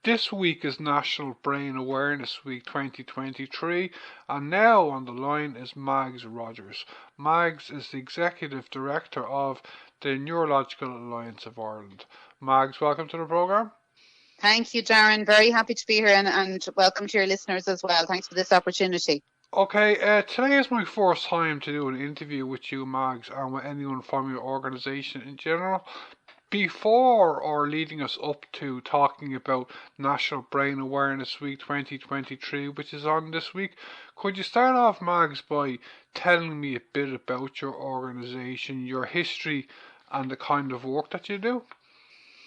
This week is National Brain Awareness Week 2023, and now on the line is Mags Rogers. Mags is the Executive Director of the Neurological Alliance of Ireland. Mags, welcome to the programme. Thank you, Darren. Very happy to be here and welcome to your listeners as well. Thanks for this opportunity. Okay, today is my first time to do an interview with you, Mags, and with anyone from your organisation in general. Before or leading us up to talking about National Brain Awareness Week 2023, which is on this week, could you start off, Mags, by telling me a bit about your organisation, your history, and the kind of work that you do?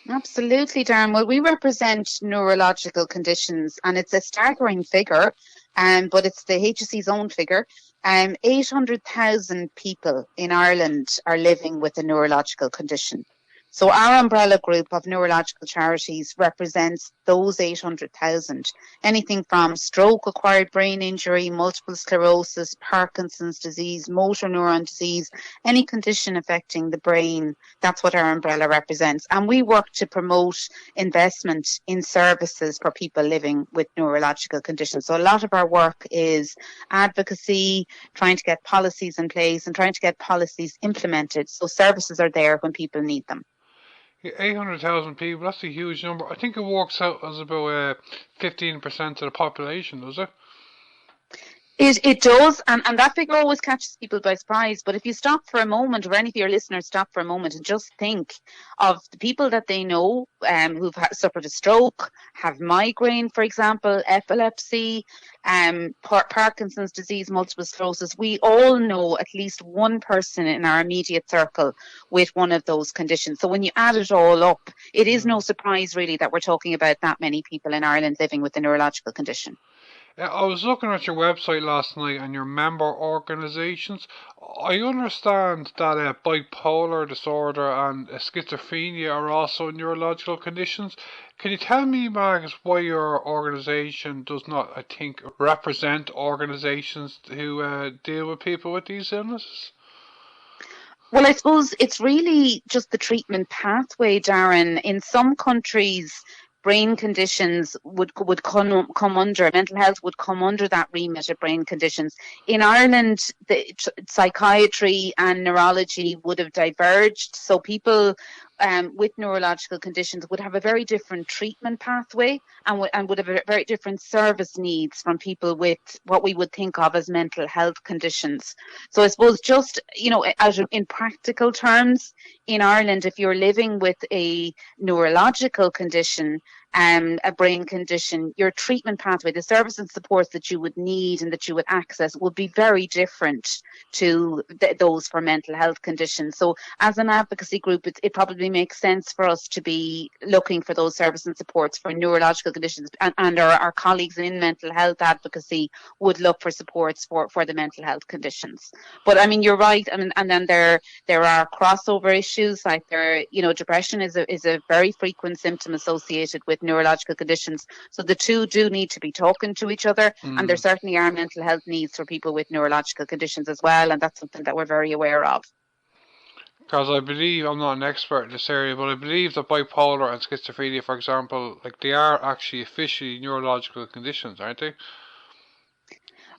Absolutely, Darren. Well, we represent neurological conditions, and it's a staggering figure, but it's the HSE's own figure. 800,000 people in Ireland are living with a neurological condition. So our umbrella group of neurological charities represents those 800,000. Anything from stroke, acquired brain injury, multiple sclerosis, Parkinson's disease, motor neuron disease, any condition affecting the brain, that's what our umbrella represents. And we work to promote investment in services for people living with neurological conditions. So a lot of our work is advocacy, trying to get policies in place and trying to get policies implemented so services are there when people need them. 800,000 people, that's a huge number. I think it works out as about 15% of the population, does it? It does, and that figure always catches people by surprise. But if you stop for a moment, or any of your listeners stop for a moment and just think of the people that they know who've suffered a stroke, have migraine, for example, epilepsy, Parkinson's disease, multiple sclerosis, we all know at least one person in our immediate circle with one of those conditions. So when you add it all up, it is no surprise really that we're talking about that many people in Ireland living with a neurological condition. I was looking at your website last night and your member organisations. I understand that bipolar disorder and schizophrenia are also neurological conditions. Can you tell me, Mags, why your organisation does not, I think, represent organisations who deal with people with these illnesses? Well, I suppose it's really just the treatment pathway, Darren. In some countries, brain conditions would come under, mental health would come under that remit of brain conditions. In Ireland, the psychiatry and neurology would have diverged. So people with neurological conditions would have a very different treatment pathway and would have a very different service needs from people with what we would think of as mental health conditions. So I suppose just, in practical terms, in Ireland, if you're living with a neurological condition, a brain condition, your treatment pathway, the services and supports that you would need and that you would access would be very different to those for mental health conditions. So as an advocacy group, it probably makes sense for us to be looking for those services and supports for neurological conditions, and our colleagues in mental health advocacy would look for supports for the mental health conditions. But I mean, you're right, and then there are crossover issues, like depression is a very frequent symptom associated with neurological conditions. So the two do need to be talking to each other, and there certainly are mental health needs for people with neurological conditions as well, and that's something that we're very aware of. Because I believe, I'm not an expert in this area, but I believe that bipolar and schizophrenia, for example, they are actually officially neurological conditions, aren't they?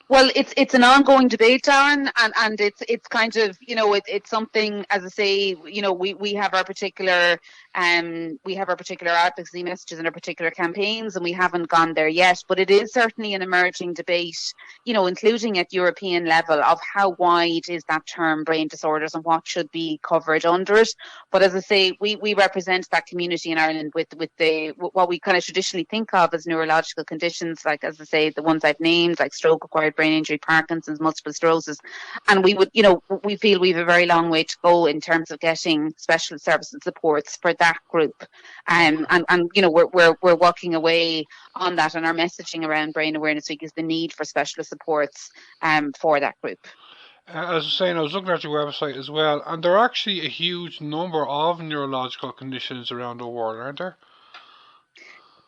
Well, it's an ongoing debate, Darren, and it's kind of, it's something, as I say, we have our particular advocacy messages and our particular campaigns, and we haven't gone there yet. But it is certainly an emerging debate, including at European level, of how wide is that term brain disorders and what should be covered under it. But as I say, we represent that community in Ireland with what we kind of traditionally think of as neurological conditions, like, as I say, the ones I've named, like stroke, acquired brain injury, Parkinson's, multiple sclerosis. And we feel we have a very long way to go in terms of getting special services and supports for that group. And we're working away on that, and our messaging around Brain Awareness Week is the need for specialist supports for that group. As I was saying, I was looking at your website as well, and there are actually a huge number of neurological conditions around the world, aren't there?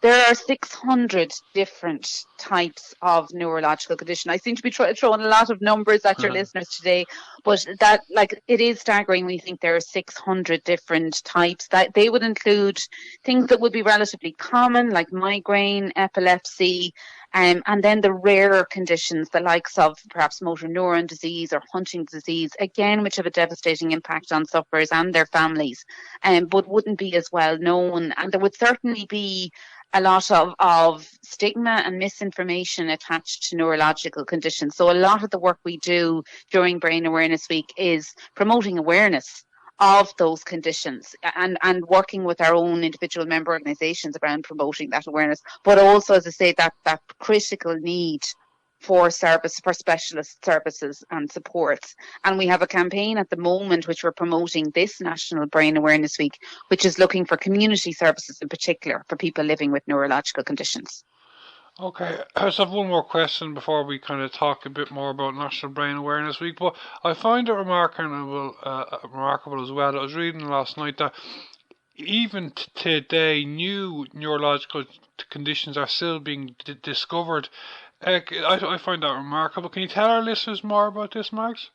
There are 600 different types of neurological condition. I seem to be throwing a lot of numbers at your listeners today, but that, like, it is staggering when you think there are 600 different types. That they would include things that would be relatively common, like migraine, epilepsy, and then the rarer conditions, the likes of perhaps motor neuron disease or Huntington's disease, again, which have a devastating impact on sufferers and their families, but wouldn't be as well known. And there would certainly be a lot of stigma and misinformation attached to neurological conditions. So a lot of the work we do during Brain Awareness Week is promoting awareness of those conditions and working with our own individual member organisations around promoting that awareness, but also, as I say, that critical need for specialist services and supports. And we have a campaign at the moment which we're promoting this National Brain Awareness Week, which is looking for community services in particular for people living with neurological conditions. Okay, I just have one more question before we kind of talk a bit more about National Brain Awareness Week. But I find it remarkable as well. I was reading last night that even today, new neurological conditions are still being discovered. I find that remarkable. Can you tell our listeners more about this, Max?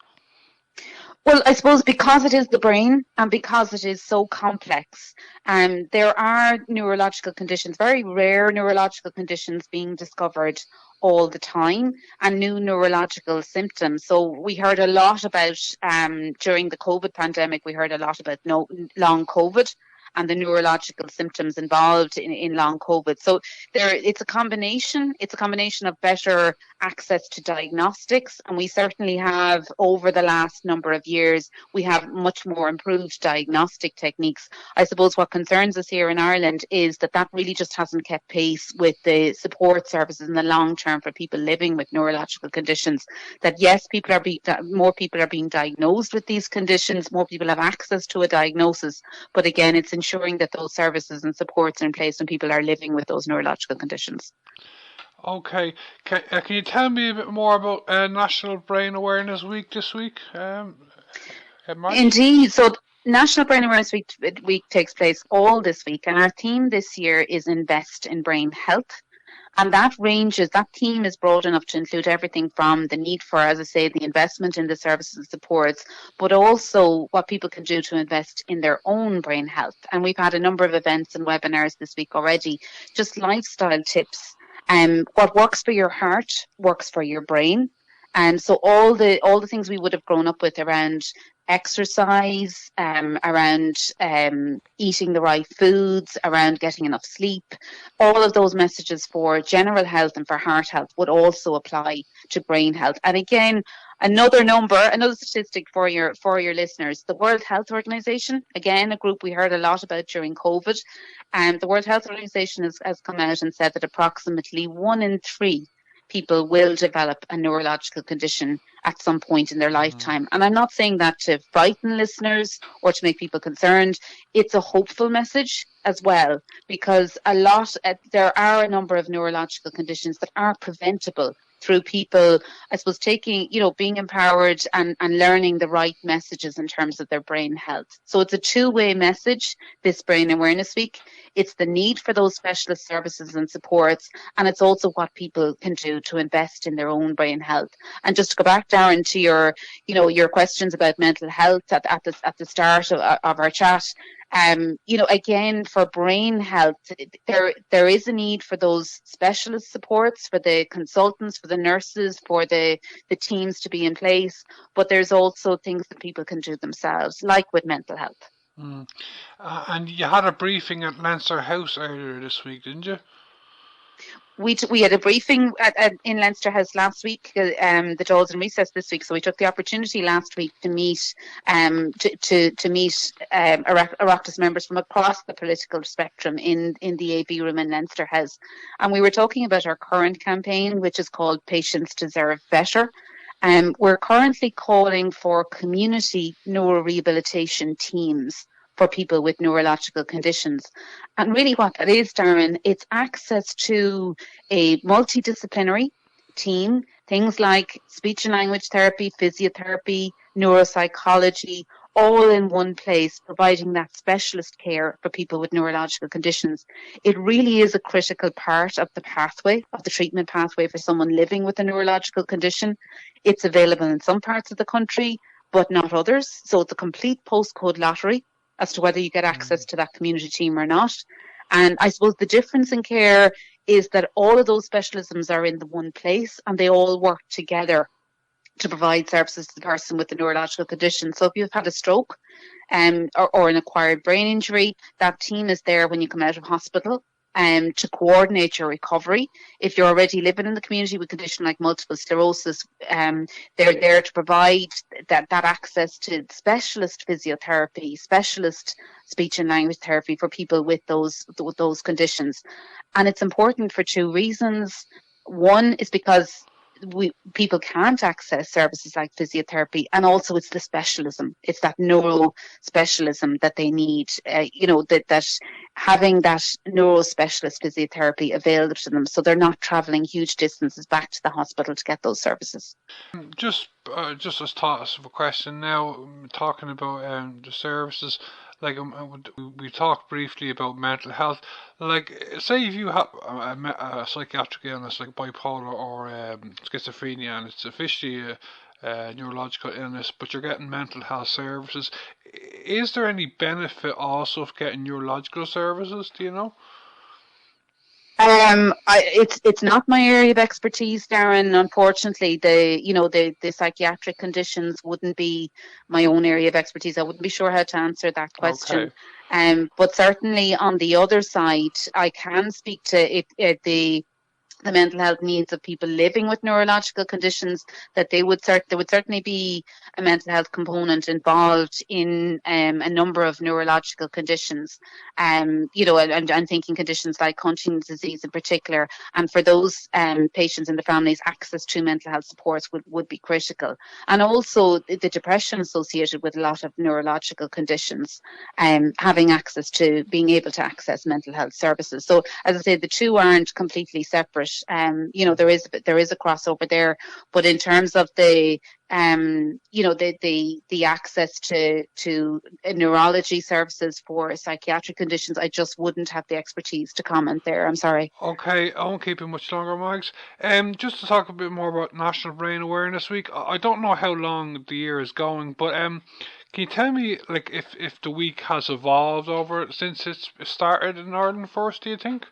Well, I suppose because it is the brain and because it is so complex, there are neurological conditions, very rare neurological conditions being discovered all the time, and new neurological symptoms. So we heard a lot about, during the COVID pandemic, we heard a lot about long COVID and the neurological symptoms involved in long COVID. So it's a combination of better access to diagnostics, and we certainly have, over the last number of years, we have much more improved diagnostic techniques. I suppose what concerns us here in Ireland is that really just hasn't kept pace with the support services in the long term for people living with neurological conditions. That yes, more people are being diagnosed with these conditions, more people have access to a diagnosis, but again, it's ensuring that those services and supports are in place when people are living with those neurological conditions. Okay, can you tell me a bit more about National Brain Awareness Week this week? Indeed. So National Brain Awareness Week takes place all this week, and our theme this year is Invest in Brain Health. And that theme is broad enough to include everything from the need for, as I say, the investment in the services and supports, but also what people can do to invest in their own brain health. And we've had a number of events and webinars this week already, just lifestyle tips. What works for your heart works for your brain. And so all the things we would have grown up with around exercise, around eating the right foods, around getting enough sleep, all of those messages for general health and for heart health would also apply to brain health. And again, another statistic for your listeners, the World Health Organization, again, a group we heard a lot about during COVID, and the World Health Organization has come out and said that approximately 1 in 3 people will develop a neurological condition at some point in their lifetime. And I'm not saying that to frighten listeners or to make people concerned. It's a hopeful message as well, because there are a number of neurological conditions that are preventable through people, I suppose, being empowered and learning the right messages in terms of their brain health. So it's a two-way message, this Brain Awareness Week. It's the need for those specialist services and supports, and it's also what people can do to invest in their own brain health. And just to go back, Darren, to your questions about mental health at the start of our chat, again, for brain health, there is a need for those specialist supports, for the consultants, for the nurses, for the teams to be in place. But there's also things that people can do themselves, like with mental health. And you had a briefing at Leinster House earlier this week, didn't you? We had a briefing in Leinster House last week. The Dáil's in recess this week, so we took the opportunity last week to meet to meet Oireachtas members from across the political spectrum in the AB room in Leinster House, and we were talking about our current campaign, which is called Patients Deserve Better. We're currently calling for community neurorehabilitation teams for people with neurological conditions. And really what that is, Darren, it's access to a multidisciplinary team, things like speech and language therapy, physiotherapy, neuropsychology, all in one place, providing that specialist care for people with neurological conditions. It really is a critical part of the pathway, of the treatment pathway for someone living with a neurological condition. It's available in some parts of the country, but not others. So it's a complete postcode lottery as to whether you get access to that community team or not. And I suppose the difference in care is that all of those specialisms are in the one place and they all work together to provide services to the person with the neurological condition. So if you've had a stroke or an acquired brain injury, that team is there when you come out of hospital to coordinate your recovery. If you're already living in the community with a condition like multiple sclerosis, they're there to provide that access to specialist physiotherapy, specialist speech and language therapy for people with those conditions. And it's important for two reasons. One is because people can't access services like physiotherapy, and also it's the specialism, it's that neuro specialism that they need, that having that neuro specialist physiotherapy available to them, so they're not traveling huge distances back to the hospital to get those services. Just as thoughts of a question now, talking about the services, like we talked briefly about mental health. Like, say if you have a psychiatric illness like bipolar or schizophrenia, and it's officially a neurological illness, but you're getting mental health services. Is there any benefit also of getting neurological services? Do you know? It's not my area of expertise, Darren. Unfortunately, the psychiatric conditions wouldn't be my own area of expertise. I wouldn't be sure how to answer that question. Okay. But certainly on the other side, I can speak to the mental health needs of people living with neurological conditions, that there would certainly be a mental health component involved in a number of neurological conditions. I'm thinking conditions like Huntington's disease in particular, and for those patients and the families, access to mental health supports would be critical. And also the depression associated with a lot of neurological conditions, having access to being able to access mental health services. So as I say, the two aren't completely separate. There is a crossover there, but in terms of the access to neurology services for psychiatric conditions, I just wouldn't have the expertise to comment there. I'm sorry. Okay, I won't keep you much longer, Mags. Just to talk a bit more about National Brain Awareness Week. I don't know how long the year is going, but can you tell me, like, if the week has evolved over since it started in Ireland first? Do you think?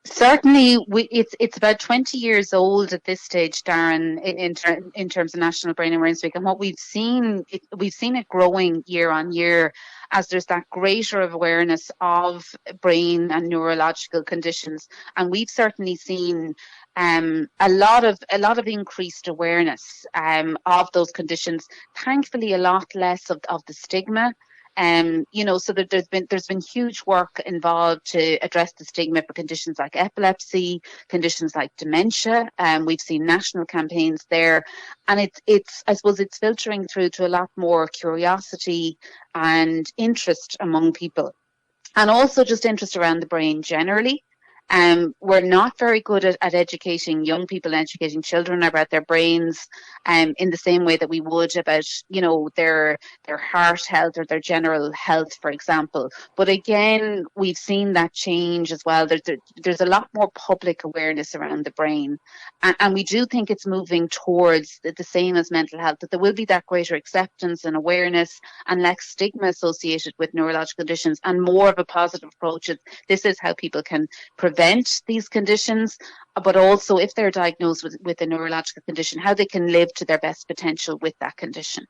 Certainly, it's about 20 years old at this stage, Darren, in terms of National Brain Awareness Week. And what we've seen it growing year on year as there's that greater awareness of brain and neurological conditions. And we've certainly seen a lot of increased awareness of those conditions. Thankfully, a lot less of the stigma. So that there's been huge work involved to address the stigma for conditions like epilepsy, conditions like dementia. We've seen national campaigns there, and I suppose it's filtering through to a lot more curiosity and interest among people, and also just interest around the brain generally. We're not very good at educating young people and educating children about their brains in the same way that we would about, their heart health or their general health, for example. But again, we've seen that change as well. There's a lot more public awareness around the brain. And we do think it's moving towards the same as mental health, that there will be that greater acceptance and awareness and less stigma associated with neurological conditions and more of a positive approach. This is how people can prevent these conditions, but also if they're diagnosed with a neurological condition, how they can live to their best potential with that condition.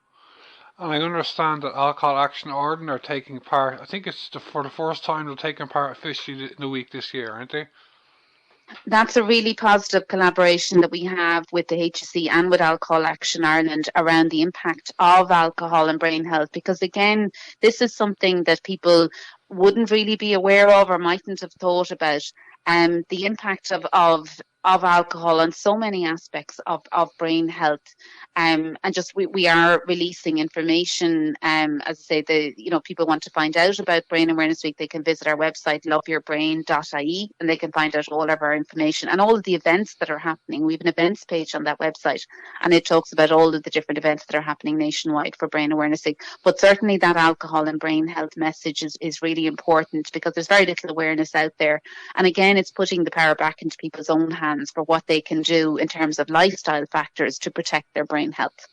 And I understand that Alcohol Action Ireland are taking part. I think it's for the first time they're taking part officially in the week this year, aren't they? That's a really positive collaboration that we have with the HSE and with Alcohol Action Ireland around the impact of alcohol and brain health, because again, this is something that people wouldn't really be aware of or mightn't have thought about. The impact of of alcohol and so many aspects of brain health. And just we are releasing information. As I say, people want to find out about Brain Awareness Week, they can visit our website, loveyourbrain.ie, and they can find out all of our information and all of the events that are happening. We have an events page on that website, and it talks about all of the different events that are happening nationwide for Brain Awareness Week. But certainly that alcohol and brain health message is really important, because there's very little awareness out there. And again, it's putting the power back into people's own hands for what they can do in terms of lifestyle factors to protect their brain health.